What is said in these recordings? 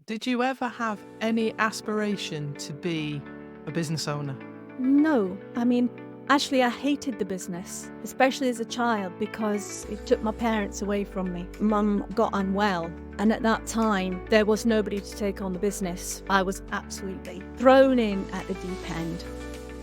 Did you ever have any aspiration to be a business owner? No, I mean, actually, I hated the business, especially as a child, because it took my parents away from me. Mum got unwell, and at that time, there was nobody to take on the business. I was absolutely thrown in at the deep end.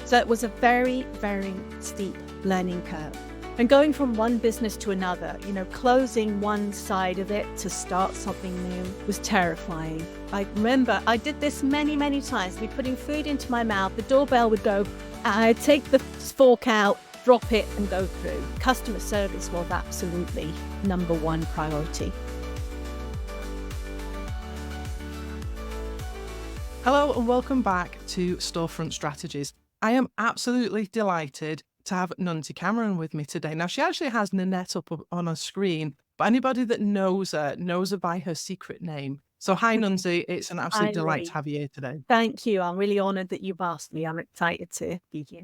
So it was a very, very steep learning curve. And going from one business to another, closing one side of it to start something new was terrifying. I remember I did this many, many times. I'd be putting food into my mouth, the doorbell would go, I'd take the fork out, drop it and go through. Customer service was absolutely number one priority. Hello and welcome back to Storefront Strategies. I am absolutely delighted to have Nunsy Cameron with me today. Now, she actually has Nanette up on her screen, but anybody that knows her by her secret name. So hi, Nunsy. It's an absolute delight to Irene, have you here today. thank you. I'm really honoured that you've asked me. I'm excited to be here.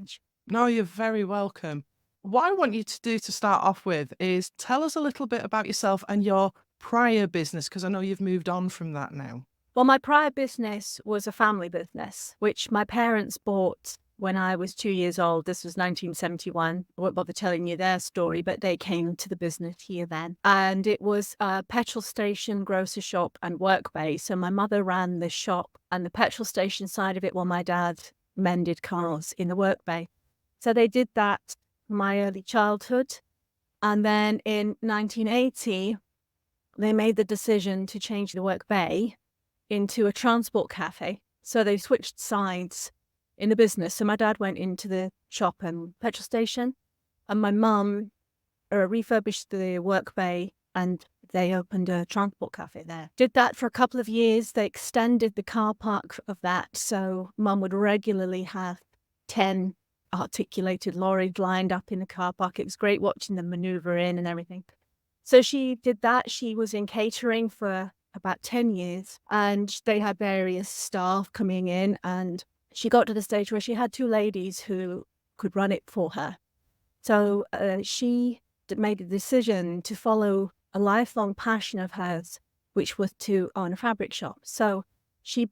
No, you're very welcome. What I want you to do to start off with is tell us a little bit about yourself and your prior business, because I know you've moved on from that now. Well, my prior business was a family business, which my parents bought when I was 2 years old. This was 1971. I won't bother telling you their story, but they came into the business here then. And it was a petrol station, grocery shop, and work bay. So my mother ran the shop and the petrol station side of it, while my dad mended cars in the work bay. So they did that my early childhood. And then in 1980, they made the decision to change the work bay into a transport cafe. So they switched sides in the business. So my dad went into the shop and petrol station, and my mum refurbished the work bay and they opened a transport cafe there. Did that for a couple of years. They extended the car park of that. So mum would regularly have 10 articulated lorries lined up in the car park. It was great watching them maneuver in and everything. So she did that. She was in catering for about 10 years, and they had various staff coming in, and she got to the stage where she had two ladies who could run it for her. So she made a decision to follow a lifelong passion of hers, which was to own a fabric shop. So she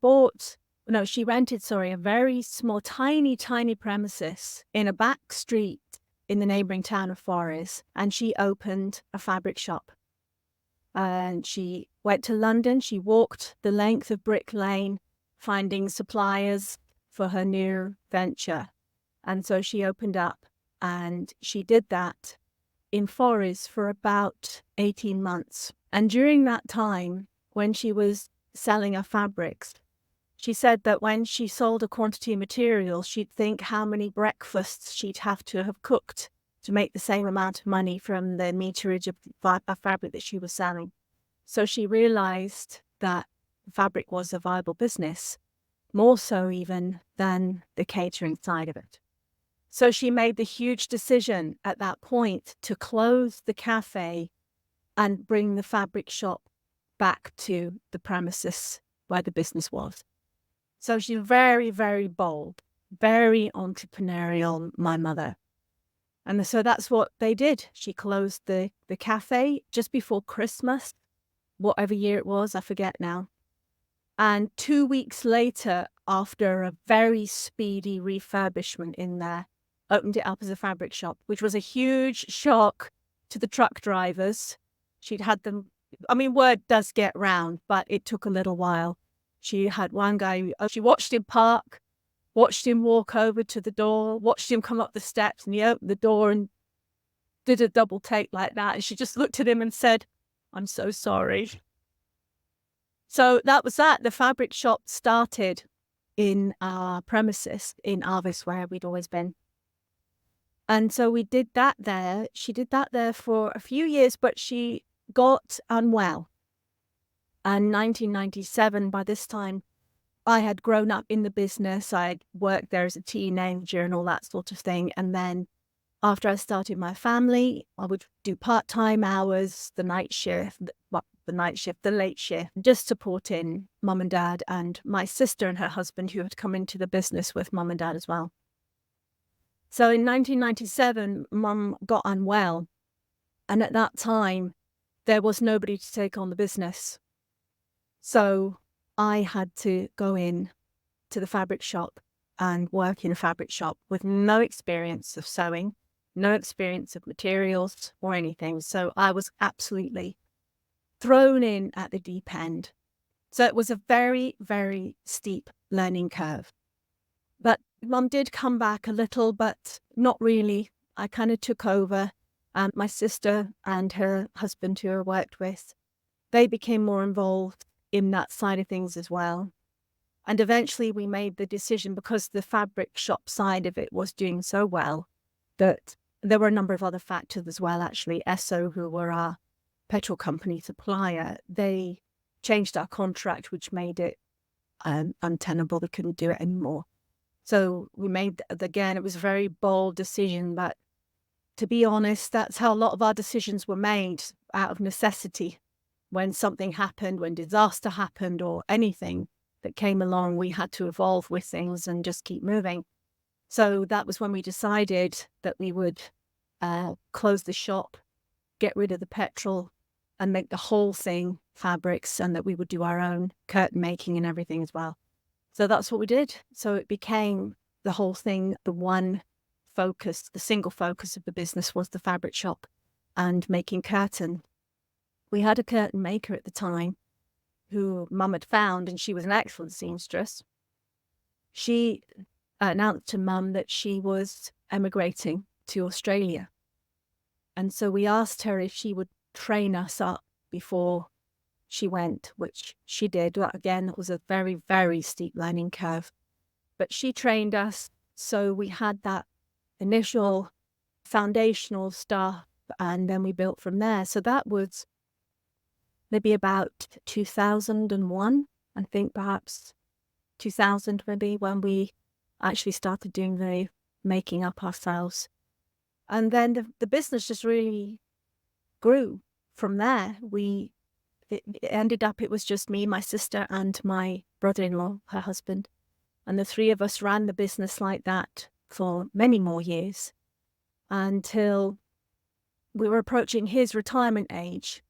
rented a very small, tiny premises in a back street in the neighboring town of Forres, and she opened a fabric shop. And she went to London. She walked the length of Brick Lane, finding suppliers for her new venture. And so she opened up, and she did that in Forres for about 18 months. And during that time, when she was selling her fabrics, she said that when she sold a quantity of material, she'd think how many breakfasts she'd have to have cooked to make the same amount of money from the meterage of fabric that she was selling. So she realized that fabric was a viable business, more so even than the catering side of it. So she made the huge decision at that point to close the cafe and bring the fabric shop back to the premises where the business was. So she's very, very bold, very entrepreneurial, my mother. And so that's what they did. She closed the cafe just before Christmas, whatever year it was, I forget now. And 2 weeks later, after a very speedy refurbishment in there, opened it up as a fabric shop, which was a huge shock to the truck drivers. She'd had them, word does get round, but it took a little while. She had one guy, she watched him park, watched him walk over to the door, watched him come up the steps, and he opened the door and did a double take like that. And she just looked at him and said, "I'm so sorry." So that was that. The fabric shop started in our premises in Arvis, where we'd always been. And so we did that there. She did that there for a few years, but she got unwell. And 1997, by this time, I had grown up in the business. I had worked there as a teenager and all that sort of thing. And then after I started my family, I would do part-time hours, the late shift, just supporting mum and dad and my sister and her husband, who had come into the business with mum and dad as well. So in 1997, mum got unwell. And at that time, there was nobody to take on the business. So I had to go in to the fabric shop and work in a fabric shop with no experience of sewing, no experience of materials or anything. So I was absolutely thrown in at the deep end. So it was a very, very steep learning curve. But Mum did come back a little, but not really. I kind of took over. My sister and her husband, who I worked with, they became more involved in that side of things as well. And eventually we made the decision, because the fabric shop side of it was doing so well, that there were a number of other factors as well. Actually, Esso, who were our petrol company supplier, they changed our contract, which made it untenable. We couldn't do it anymore. So we made, again, it was a very bold decision, but to be honest, that's how a lot of our decisions were made, out of necessity. When something happened, when disaster happened, or anything that came along, we had to evolve with things and just keep moving. So that was when we decided that we would close the shop, get rid of the petrol, and make the whole thing fabrics, and that we would do our own curtain making and everything as well. So that's what we did. So it became the whole thing, the one focus, the single focus of the business was the fabric shop and making curtain. We had a curtain maker at the time who Mum had found, and she was an excellent seamstress. She announced to Mum that she was emigrating to Australia. And so we asked her if she would train us up before she went, which she did. That, again, was a very, very steep learning curve. But she trained us, so we had that initial foundational stuff, and then we built from there. So that was maybe about 2001, I think, perhaps 2000 maybe, when we actually started doing the making up ourselves. And then the business just really grew from there. It ended up, it was just me, my sister, and my brother-in-law, her husband. And the three of us ran the business like that for many more years, until we were approaching his retirement age.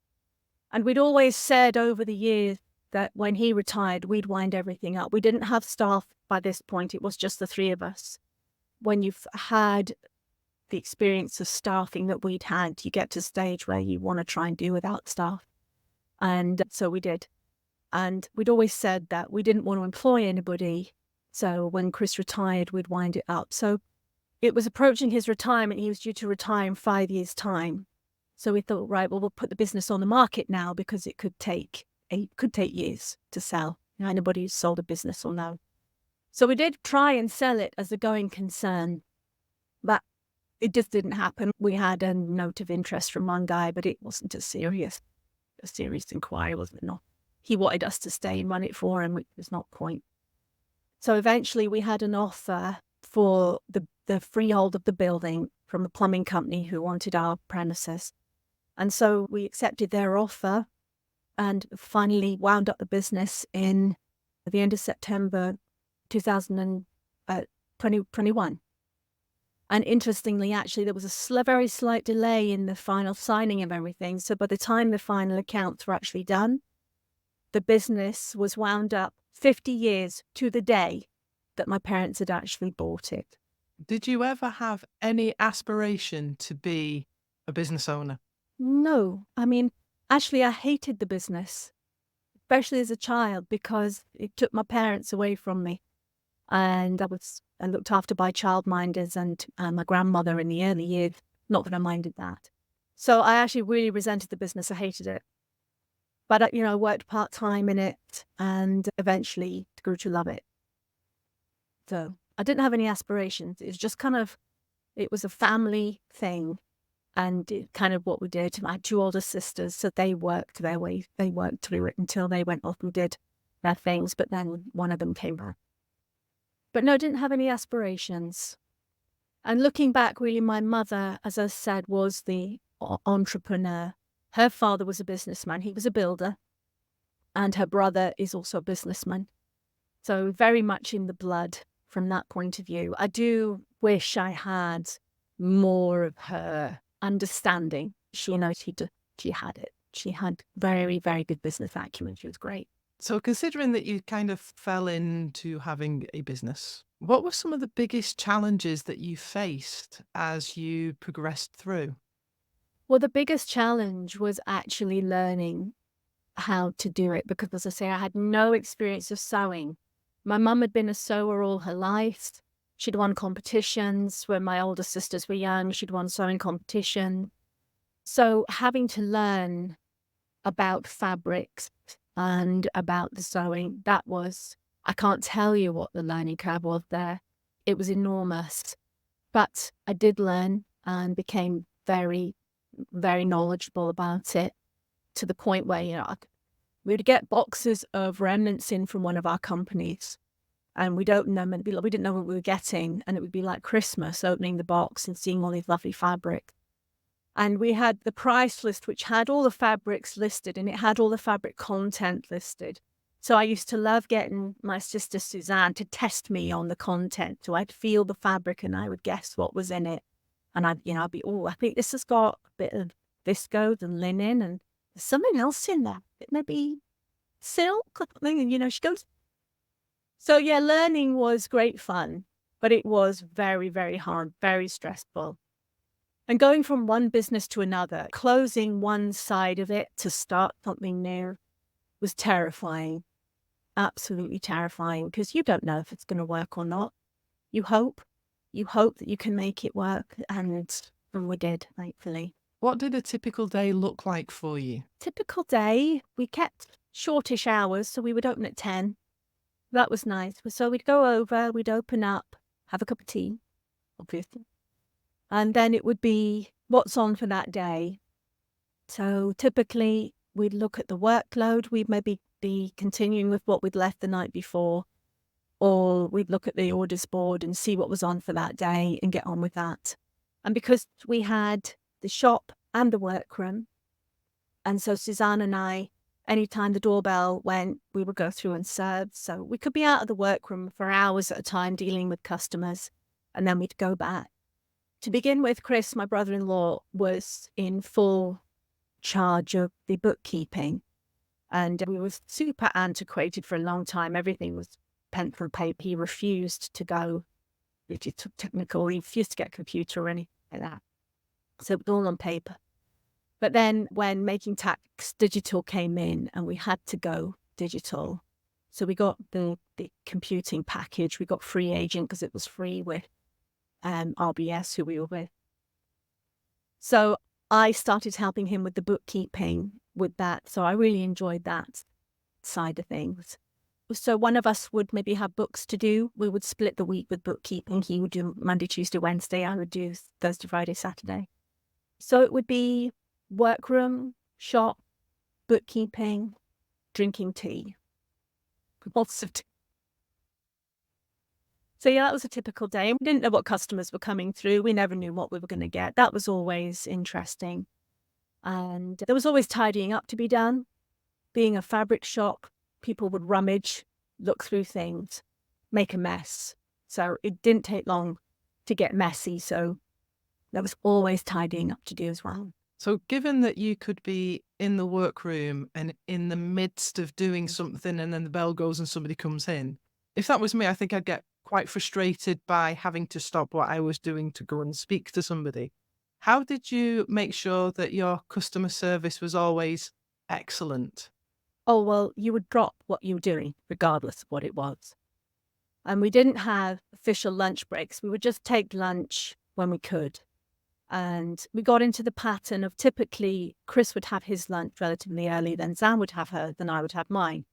And we'd always said over the years that when he retired, we'd wind everything up. We didn't have staff by this point. It was just the three of us. When you've had the experience of staffing that we'd had, you get to a stage where you want to try and do without staff. And so we did. And we'd always said that we didn't want to employ anybody. So when Chris retired, we'd wind it up. So it was approaching his retirement. He was due to retire in 5 years' time. So we thought, right, well, we'll put the business on the market now, because it could take years to sell. Anybody who's sold a business will know. So we did try and sell it as a going concern, but it just didn't happen. We had a note of interest from one guy, but it wasn't a serious inquiry, wasn't it? No. He wanted us to stay and run it for him, which was not point. So eventually we had an offer for the freehold of the building from a plumbing company who wanted our premises. And so we accepted their offer and finally wound up the business in the end of September 2021. And interestingly, actually, there was a very slight delay in the final signing of everything. So by the time the final accounts were actually done, the business was wound up 50 years to the day that my parents had actually bought it. Did you ever have any aspiration to be a business owner? No. I mean, actually, I hated the business, especially as a child, because it took my parents away from me. And I looked after by childminders and my grandmother in the early years. Not that I minded that. So I actually really resented the business. I hated it. But, I worked part-time in it and eventually grew to love it. So I didn't have any aspirations. It was just it was a family thing. And it kind of what we did. I had two older sisters, so they worked their way. They worked through it until they went off and did their things. But then one of them came back. But no, I didn't have any aspirations. And looking back, really, my mother, as I said, was the entrepreneur. Her father was a businessman. He was a builder. And her brother is also a businessman. So very much in the blood from that point of view. I do wish I had more of her understanding. She had it. She had very, very good business acumen. She was great. So, considering that you kind of fell into having a business, what were some of the biggest challenges that you faced as you progressed through? Well, the biggest challenge was actually learning how to do it because, as I say, I had no experience of sewing. My mum had been a sewer all her life. She'd won competitions when my older sisters were young. She'd won sewing competition. So having to learn about fabrics and about the sewing, that was, I can't tell you what the learning curve was there. It was enormous. But I did learn and became very, very knowledgeable about it to the point where, we would get boxes of remnants in from one of our companies and we'd open them and it'd be like, we didn't know what we were getting. And it would be like Christmas, opening the box and seeing all these lovely fabric. And we had the price list, which had all the fabrics listed and it had all the fabric content listed. So I used to love getting my sister Suzanne to test me on the content. So I'd feel the fabric and I would guess what was in it. And I'd be, oh, I think this has got a bit of viscose and linen and there's something else in there. It may be silk or something. And, she goes. So yeah, learning was great fun, but it was very, very hard, very stressful. And going from one business to another, closing one side of it to start something new was terrifying, absolutely terrifying, because you don't know if it's going to work or not. You hope that you can make it work, and we did, thankfully. What did a typical day look like for you? Typical day, we kept shortish hours, so we would open at 10. That was nice. So we'd go over, we'd open up, have a cup of tea, obviously. And then it would be what's on for that day. So typically we'd look at the workload. We'd maybe be continuing with what we'd left the night before, or we'd look at the orders board and see what was on for that day and get on with that. And because we had the shop and the workroom, and so Suzanne and I, anytime the doorbell went, we would go through and serve. So we could be out of the workroom for hours at a time dealing with customers, and then we'd go back. To begin with, Chris, my brother-in-law, was in full charge of the bookkeeping. And we were super antiquated for a long time. Everything was pencil paper. He refused to go, if it's technical, he refused to get a computer or anything like that. So it was all on paper. But then when Making Tax Digital came in and we had to go digital, so we got the computing package. We got Free Agent because it was free with RBS, who we were with. So I started helping him with the bookkeeping with that. So I really enjoyed that side of things. So one of us would maybe have books to do. We would split the week with bookkeeping. He would do Monday, Tuesday, Wednesday. I would do Thursday, Friday, Saturday. So it would be workroom, shop, bookkeeping, drinking tea. Lots of tea. So yeah, that was a typical day. We didn't know what customers were coming through. We never knew what we were going to get. That was always interesting. And there was always tidying up to be done. Being a fabric shop, people would rummage, look through things, make a mess. So it didn't take long to get messy. So there was always tidying up to do as well. So given that you could be in the workroom and in the midst of doing something and then the bell goes and somebody comes in, if that was me, I think I'd get quite frustrated by having to stop what I was doing to go and speak to somebody. How did you make sure that your customer service was always excellent? Oh, well, you would drop what you were doing, regardless of what it was. And we didn't have official lunch breaks. We would just take lunch when we could. And we got into the pattern of typically Chris would have his lunch relatively early, then Zan would have hers, then I would have mine.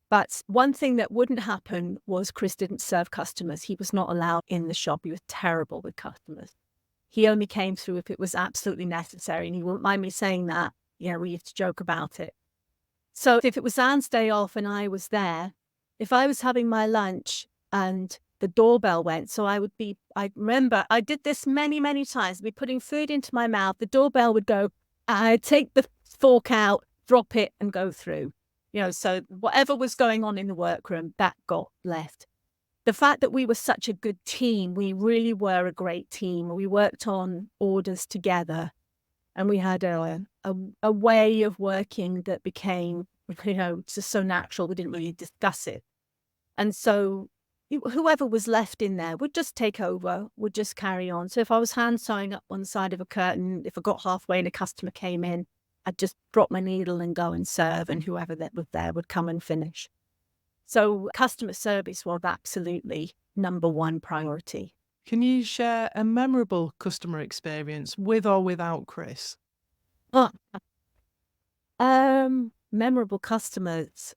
But one thing that wouldn't happen was Chris didn't serve customers. He was not allowed in the shop. He was terrible with customers. He only came through if it was absolutely necessary. And he wouldn't mind me saying that. We used to joke about it. So if it was Zan's day off and I was there, if I was having my lunch and the doorbell went, so I remember I did this many, many times. I'd be putting food into my mouth. The doorbell would go, I'd take the fork out, drop it and go through. So whatever was going on in the workroom, that got left. The fact that we were such a good team, we really were a great team. We worked on orders together and we had a way of working that became It's just so natural. We didn't really discuss it. And so whoever was left in there would just take over, would just carry on. So if I was hand sewing up one side of a curtain, if I got halfway and a customer came in, I'd just drop my needle and go and serve, and whoever that was there would come and finish. So customer service was absolutely number one priority. Can you share a memorable customer experience with or without Chris? Oh, memorable customers.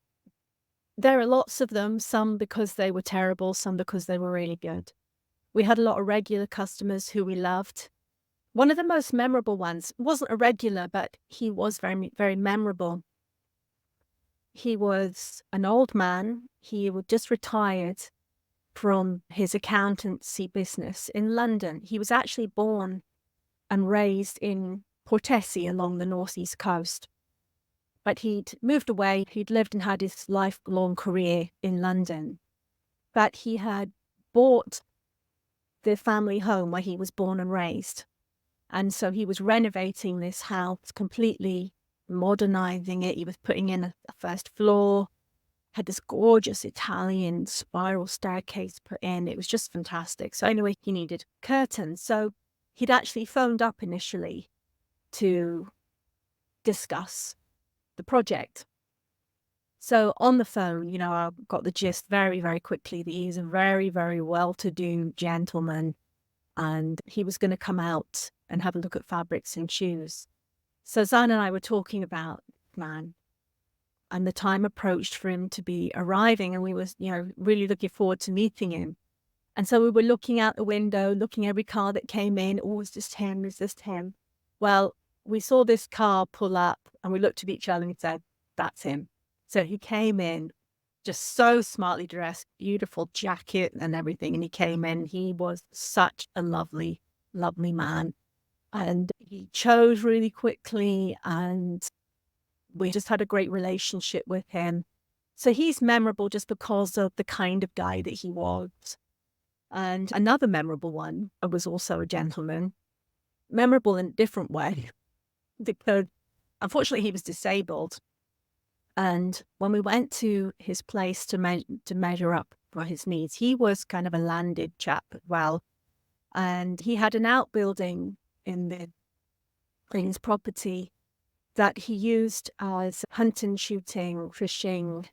There are lots of them, some because they were terrible, some because they were really good. We had a lot of regular customers who we loved. One of the most memorable ones wasn't a regular, but he was very, very memorable. He was an old man. He was just retired from his accountancy business in London. He was actually born and raised in Portessie along the northeast coast. But he'd moved away. He'd lived and had his lifelong career in London. But he had bought the family home where he was born and raised. And so he was renovating this house completely, modernizing it. He was putting in a first floor, had this gorgeous Italian spiral staircase put in. It was just fantastic. So anyway, he needed curtains. So he'd actually phoned up initially to discuss the project. So on the phone, I got the gist very, very quickly that he's a very, very well-to-do gentleman, and he was going to come out and have a look at fabrics and shoes. So Zan and I were talking about man, and the time approached for him to be arriving, and we was, really looking forward to meeting him. And so we were looking out the window, looking at every car that came in. Oh, is this him? Is this him? Well, we saw this car pull up, and we looked at each other and said, that's him. So he came in just so smartly dressed, beautiful jacket and everything. And he came in, he was such a lovely, lovely man. And he chose really quickly, and we just had a great relationship with him. So he's memorable just because of the kind of guy that he was. And another memorable one was also a gentleman, memorable in a different way, because unfortunately he was disabled. And when we went to his place to measure up for his needs, he was kind of a landed chap as well. And he had an outbuilding in his property that he used as hunting, shooting, fishing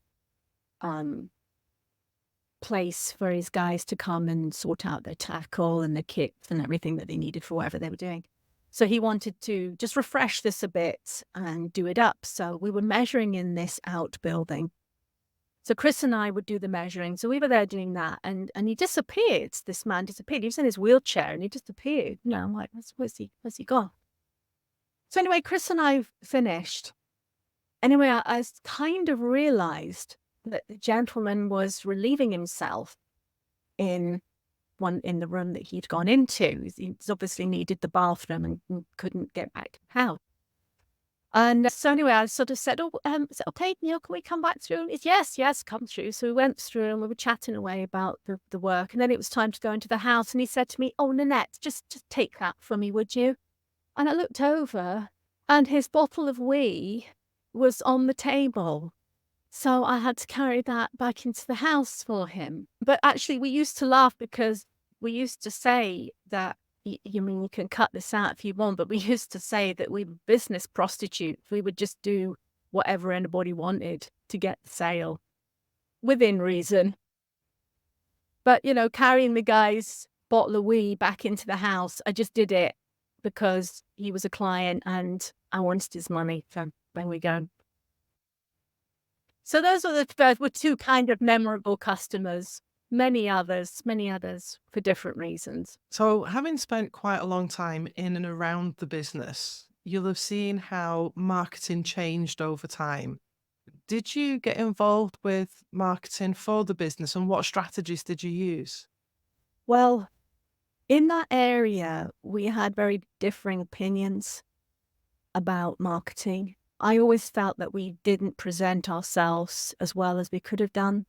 place for his guys to come and sort out their tackle and their kits and everything that they needed for whatever they were doing. So he wanted to just refresh this a bit and do it up. So we were measuring in this outbuilding. So Chris and I would do the measuring. So we were there doing that, and he disappeared. This man disappeared. He was in his wheelchair and he disappeared. I'm like, where's he gone? So anyway, Chris and I finished. Anyway, I kind of realized that the gentleman was relieving himself in the room that he'd gone into. He obviously needed the bathroom and couldn't get back to the house. And so anyway, I sort of said, is it okay, Neil, can we come back through? It's, yes, come through. So we went through and we were chatting away about the work. And then it was time to go into the house. And he said to me, oh, Nanette, just take that for me, would you? And I looked over and his bottle of wee was on the table. So I had to carry that back into the house for him. But actually, we used to laugh because we used to say that, you can cut this out if you want, but we used to say that we were business prostitutes. We would just do whatever anybody wanted to get the sale, within reason. But, carrying the guy's bottle of wee back into the house, I just did it because he was a client and I wanted his money. So there we go. So those were two kind of memorable customers. Many others for different reasons. So, having spent quite a long time in and around the business, you'll have seen how marketing changed over time. Did you get involved with marketing for the business, and what strategies did you use? Well, in that area, we had very differing opinions about marketing. I always felt that we didn't present ourselves as well as we could have done,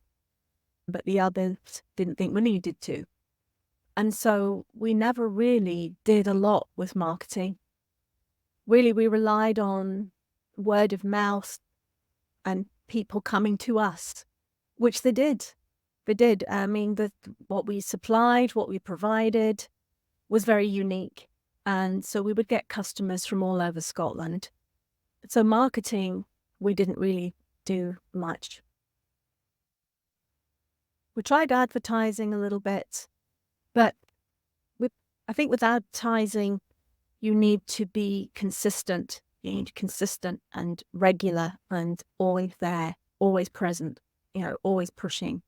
but the others didn't think we needed to. And so we never really did a lot with marketing. Really, we relied on word of mouth and people coming to us, which they did. They did. I mean, what we supplied, what we provided was very unique. And so we would get customers from all over Scotland. So marketing, we didn't really do much. We tried advertising a little bit, but I think with advertising, you need to be consistent. You need consistent and regular and always there, always present, always pushing.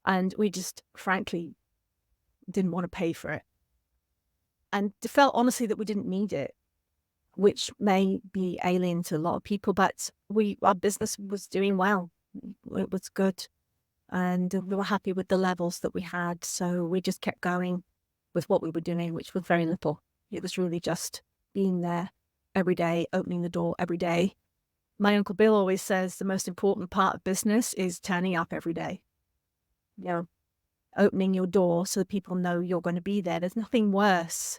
And we just, frankly, didn't want to pay for it. And felt honestly that we didn't need it, which may be alien to a lot of people, but our business was doing well. It was good. And we were happy with the levels that we had. So we just kept going with what we were doing, which was very little. It was really just being there every day, opening the door every day. My Uncle Bill always says the most important part of business is turning up every day. Opening your door so that people know you're going to be there. There's nothing worse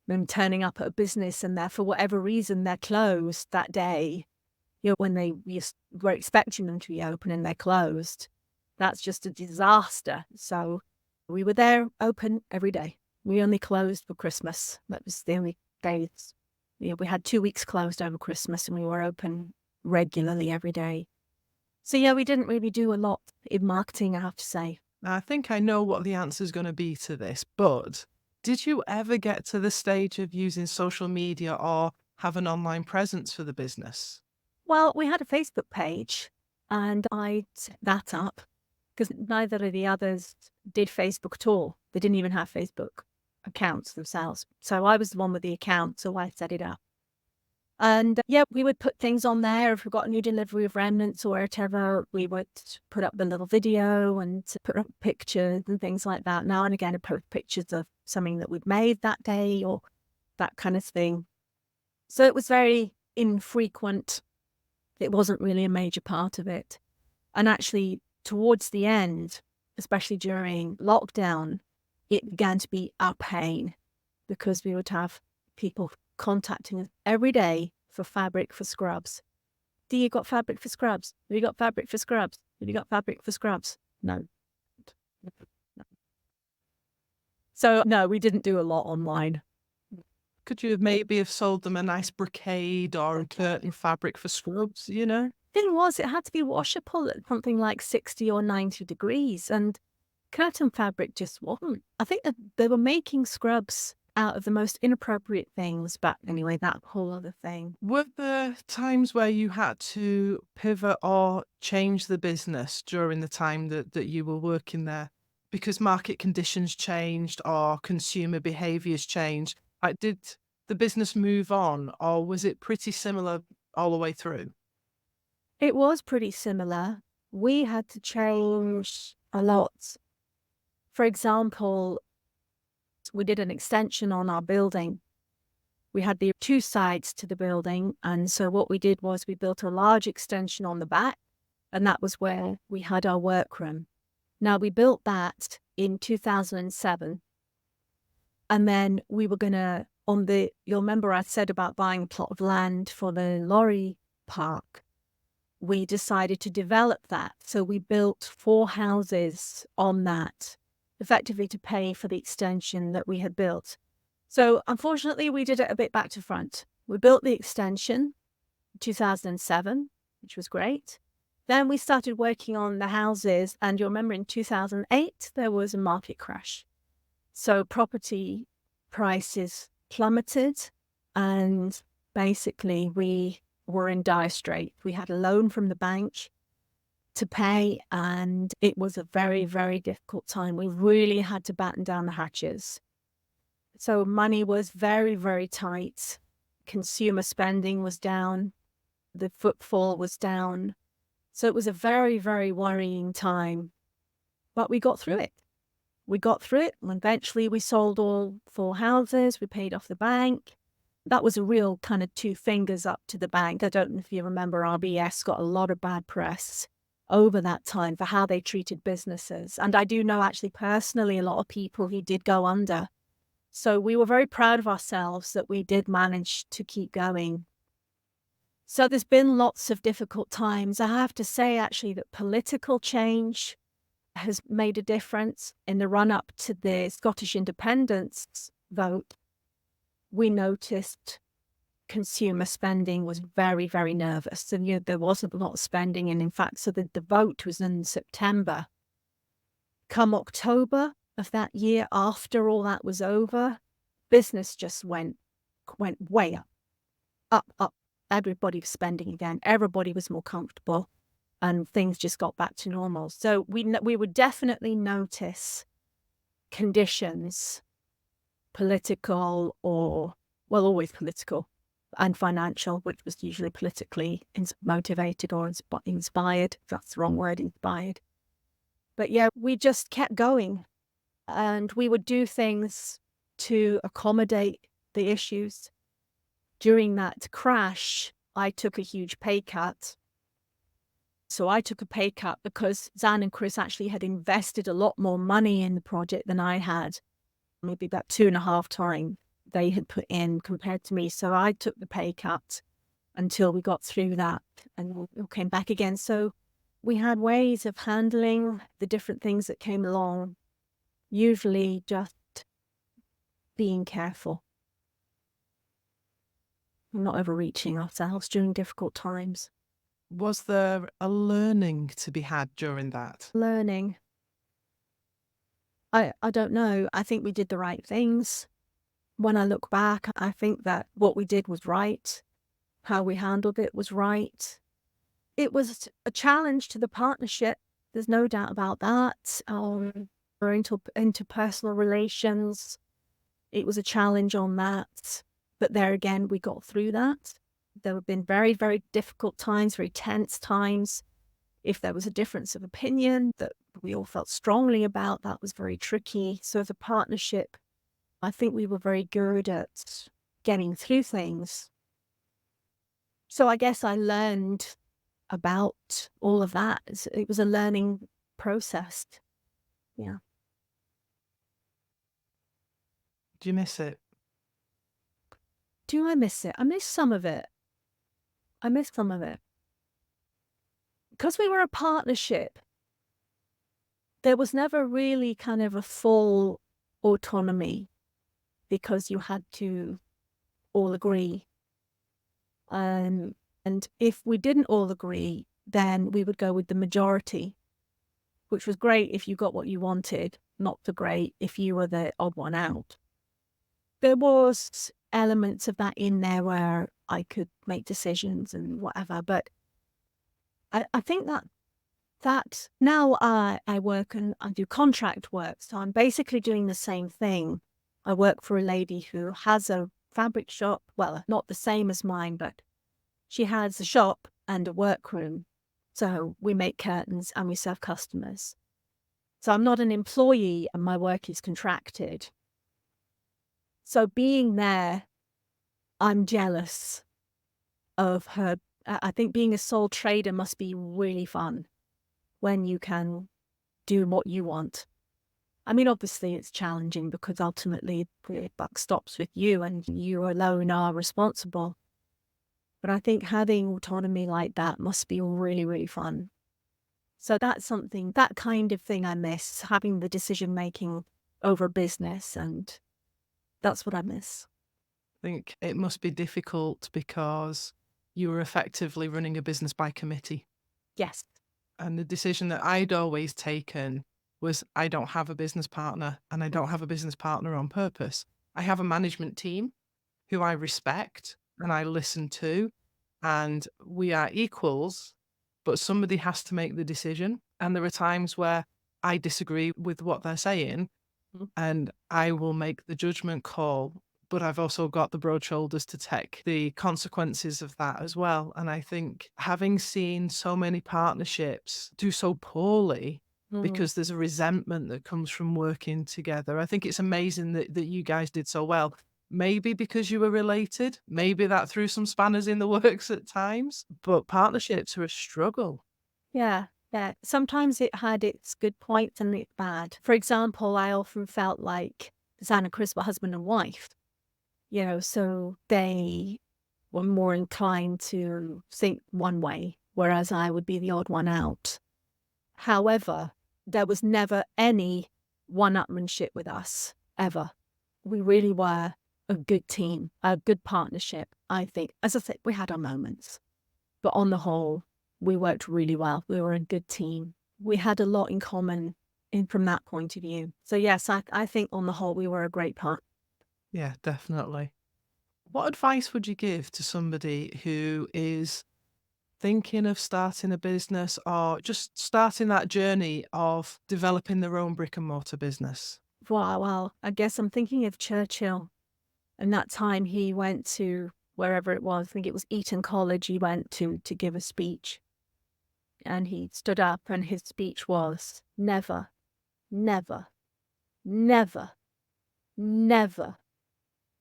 than turning up at a business and for whatever reason, they're closed that day. When they were expecting them to be open and they're closed. That's just a disaster. So we were there open every day. We only closed for Christmas. That was the only days. We had 2 weeks closed over Christmas and we were open regularly every day. So we didn't really do a lot in marketing, I have to say. I think I know what the answer is going to be to this, but did you ever get to the stage of using social media or have an online presence for the business? Well, we had a Facebook page and I set that up because neither of the others did Facebook at all. They didn't even have Facebook accounts themselves. So I was the one with the account, so I set it up. And we would put things on there. If we got a new delivery of remnants or whatever, we would put up the little video and put up pictures and things like that. Now and again, I put pictures of something that we'd made that day or that kind of thing. So it was very infrequent. It wasn't really a major part of it. And actually, towards the end, especially during lockdown, it began to be a pain because we would have people contacting us every day for fabric for scrubs. Do you got fabric for scrubs? Have you got fabric for scrubs? Have you got fabric for scrubs? No. So no, we didn't do a lot online. Could you maybe have sold them a nice brocade or a curtain fabric for scrubs, Thing was, it had to be washable at something like 60 or 90 degrees, and curtain fabric just wasn't. I think that they were making scrubs out of the most inappropriate things, but anyway, that whole other thing. Were there times where you had to pivot or change the business during the time that you were working there because market conditions changed or consumer behaviours changed? Like, did the business move on or was it pretty similar all the way through? It was pretty similar. We had to change a lot. For example, we did an extension on our building. We had the 2 sides to the building. And so what we did was we built a large extension on the back, and that was where we had our workroom. Now, we built that in 2007. And then we were going to, you'll remember I said about buying a plot of land for the lorry park. We decided to develop that. So we built 4 houses on that, effectively to pay for the extension that we had built. So unfortunately, we did it a bit back to front. We built the extension in 2007, which was great. Then we started working on the houses. And you'll remember in 2008, there was a market crash. So property prices plummeted and basically we were in dire straits. We had a loan from the bank to pay and it was a very, very difficult time. We really had to batten down the hatches. So money was very, very tight. Consumer spending was down. The footfall was down. So it was a very, very worrying time. But we got through it. We got through it and eventually we sold all 4 houses. We paid off the bank. That was a real kind of 2 fingers up to the bank. I don't know if you remember, RBS got a lot of bad press over that time for how they treated businesses. And I do know actually personally a lot of people who did go under. So we were very proud of ourselves that we did manage to keep going. So there's been lots of difficult times. I have to say, actually, that political change has made a difference. In the run up to the Scottish independence vote, we noticed consumer spending was very, very nervous. And there wasn't a lot of spending. And in fact, so the vote was in September. Come October of that year, after all that was over, business just went way up, up, up. Everybody was spending again. Everybody was more comfortable, and things just got back to normal. So we would definitely notice conditions, political or, well, always political, and financial, which was usually politically motivated or inspired. That's the wrong word, inspired. But yeah, we just kept going, and we would do things to accommodate the issues. During that crash, I took a huge pay cut. So I took a pay cut because Zan and Chris actually had invested a lot more money in the project than I had, maybe about 2.5 times they had put in compared to me. So I took the pay cut until we got through that and we came back again. So we had ways of handling the different things that came along, usually just being careful, not overreaching ourselves during difficult times. Was there a learning to be had during that? Learning. I don't know. I think we did the right things. When I look back, I think that what we did was right. How we handled it was right. It was a challenge to the partnership. There's no doubt about that. Our interpersonal relations, it was a challenge on that. But there again, we got through that. There have been very, very difficult times, very tense times. If there was a difference of opinion that we all felt strongly about, that was very tricky. So as a partnership, I think we were very good at getting through things. So I guess I learned about all of that. It was a learning process. Yeah. Do you miss it? Do I miss it? I miss some of it. Because we were a partnership, there was never really kind of a full autonomy because you had to all agree. And if we didn't all agree, then we would go with the majority, which was great if you got what you wanted, not so great if you were the odd one out. There was elements of that in there where I could make decisions and whatever, but I think that now I work and I do contract work, so I'm basically doing the same thing. I work for a lady who has a fabric shop, well, not the same as mine, but she has a shop and a workroom. So we make curtains and we serve customers. So I'm not an employee and my work is contracted. So being there, I'm jealous of her. I think being a sole trader must be really fun when you can do what you want. I mean, obviously it's challenging because ultimately the buck stops with you and you alone are responsible. But I think having autonomy like that must be really, really fun. So that's something, that kind of thing I miss, having the decision making over business, and that's what I miss. I think it must be difficult because you were effectively running a business by committee. Yes. And the decision that I'd always taken was I don't have a business partner, and I don't have a business partner on purpose. I have a management team who I respect and I listen to, and we are equals, but somebody has to make the decision. And there are times where I disagree with what they're saying, and I will make the judgment call, but I've also got the broad shoulders to take the consequences of that as well. And I think having seen so many partnerships do so poorly because there's a resentment that comes from working together, I think it's amazing that you guys did so well. Maybe because you were related, maybe that threw some spanners in the works at times, but partnerships are a struggle. Yeah. Yeah. Sometimes it had its good points and its bad. For example, I often felt like Zan and Chris were husband and wife, so they were more inclined to think one way, whereas I would be the odd one out. However, there was never any one-upmanship with us, ever. We really were a good team, a good partnership, I think. As I said, we had our moments, but on the whole, we worked really well. We were a good team. We had a lot in common from that point of view. So yes, I think on the whole, we were a great partner. Yeah, definitely. What advice would you give to somebody who is thinking of starting a business or just starting that journey of developing their own brick and mortar business? Well, I guess I'm thinking of Churchill. And that time he went to wherever it was, I think it was Eton College, he went to give a speech. And he stood up and his speech was, never, never, never, never,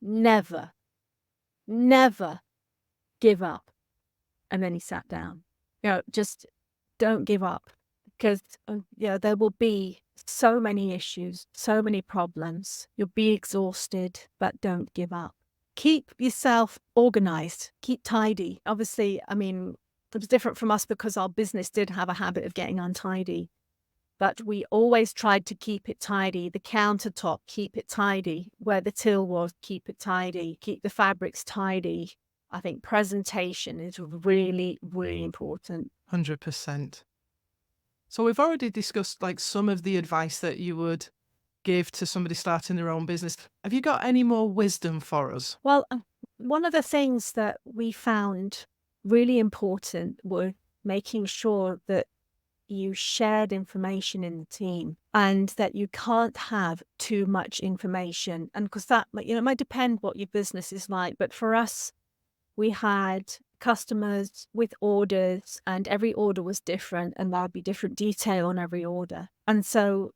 never, never give up. And then he sat down. Just don't give up, because there will be so many issues, so many problems. You'll be exhausted, but don't give up. Keep yourself organized, keep tidy. Obviously, I mean, it was different from us because our business did have a habit of getting untidy, but we always tried to keep it tidy. The countertop, keep it tidy. Where the till was, keep it tidy. Keep the fabrics tidy. I think presentation is really, really important. 100%. So we've already discussed like some of the advice that you would give to somebody starting their own business. Have you got any more wisdom for us? Well, one of the things that we found really important was making sure that you shared information in the team and that you can't have too much information. And because that, it might depend what your business is like, but for us, we had customers with orders and every order was different and there'd be different detail on every order. And so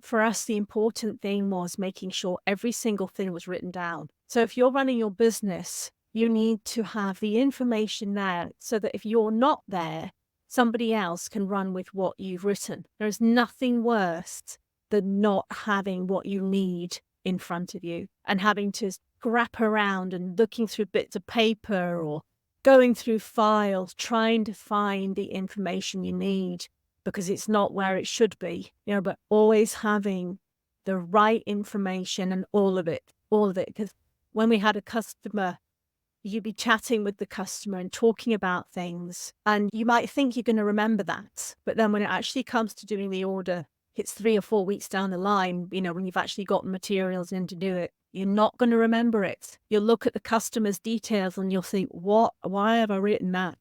for us, the important thing was making sure every single thing was written down. So if you're running your business, you need to have the information there so that if you're not there, somebody else can run with what you've written. There's nothing worse than not having what you need in front of you and having to scrap around and looking through bits of paper or going through files, trying to find the information you need because it's not where it should be, but always having the right information and all of it. Because when we had a customer, you'd be chatting with the customer and talking about things, and you might think you're going to remember that. But then when it actually comes to doing the order, it's 3 or 4 weeks down the line, when you've actually got materials in to do it, you're not going to remember it. You'll look at the customer's details and you'll think, why have I written that?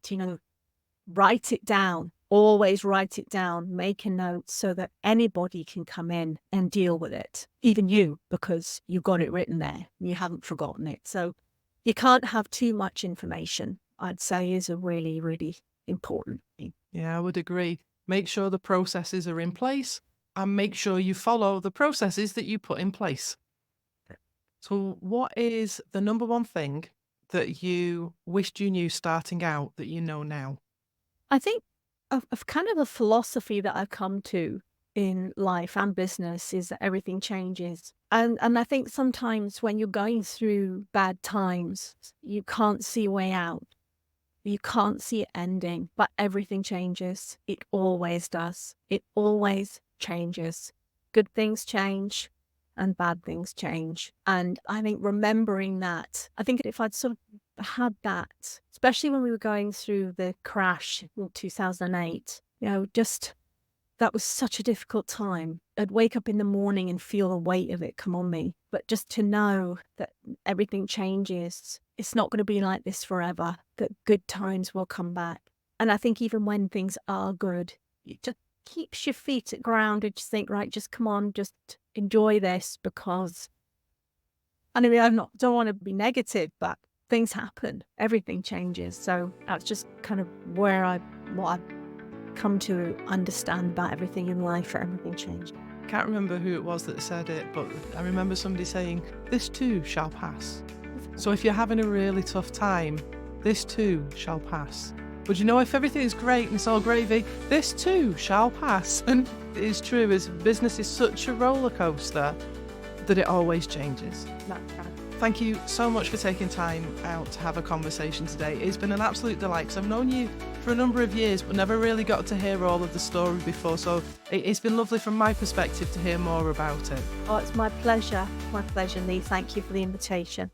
Write it down. Always write it down. Make a note so that anybody can come in and deal with it. Even you, because you've got it written there. You haven't forgotten it. So you can't have too much information, I'd say, is a really, really important thing. Yeah, I would agree. Make sure the processes are in place and make sure you follow the processes that you put in place. So what is the number one thing that you wished you knew starting out that you know now? I think of kind of a philosophy that I've come to in life and business is that everything changes. And I think sometimes when you're going through bad times, you can't see a way out. You can't see it ending, but everything changes. It always does. It always changes. Good things change and bad things change. And I think remembering that, I think if I'd sort of had that, especially when we were going through the crash in 2008, just that was such a difficult time. I'd wake up in the morning and feel the weight of it come on me. But just to know that everything changes, it's not going to be like this forever, that good times will come back. And I think even when things are good, it just keeps your feet at ground and just think, right, just come on, just enjoy this because, I don't want to be negative, but things happen, everything changes. So that's just kind of what I've come to understand about everything in life, everything changes. I can't remember who it was that said it, but I remember somebody saying, this too shall pass. So if you're having a really tough time, this too shall pass. But if everything is great and it's all gravy, this too shall pass. And it is true, as business is such a roller coaster that it always changes. That's right. thank you so much for taking time out to have a conversation today. It's been an absolute delight because I've known you for a number of years but never really got to hear all of the story before. So it's been lovely from my perspective to hear more about it. Oh, it's my pleasure. My pleasure, Lee. Thank you for the invitation.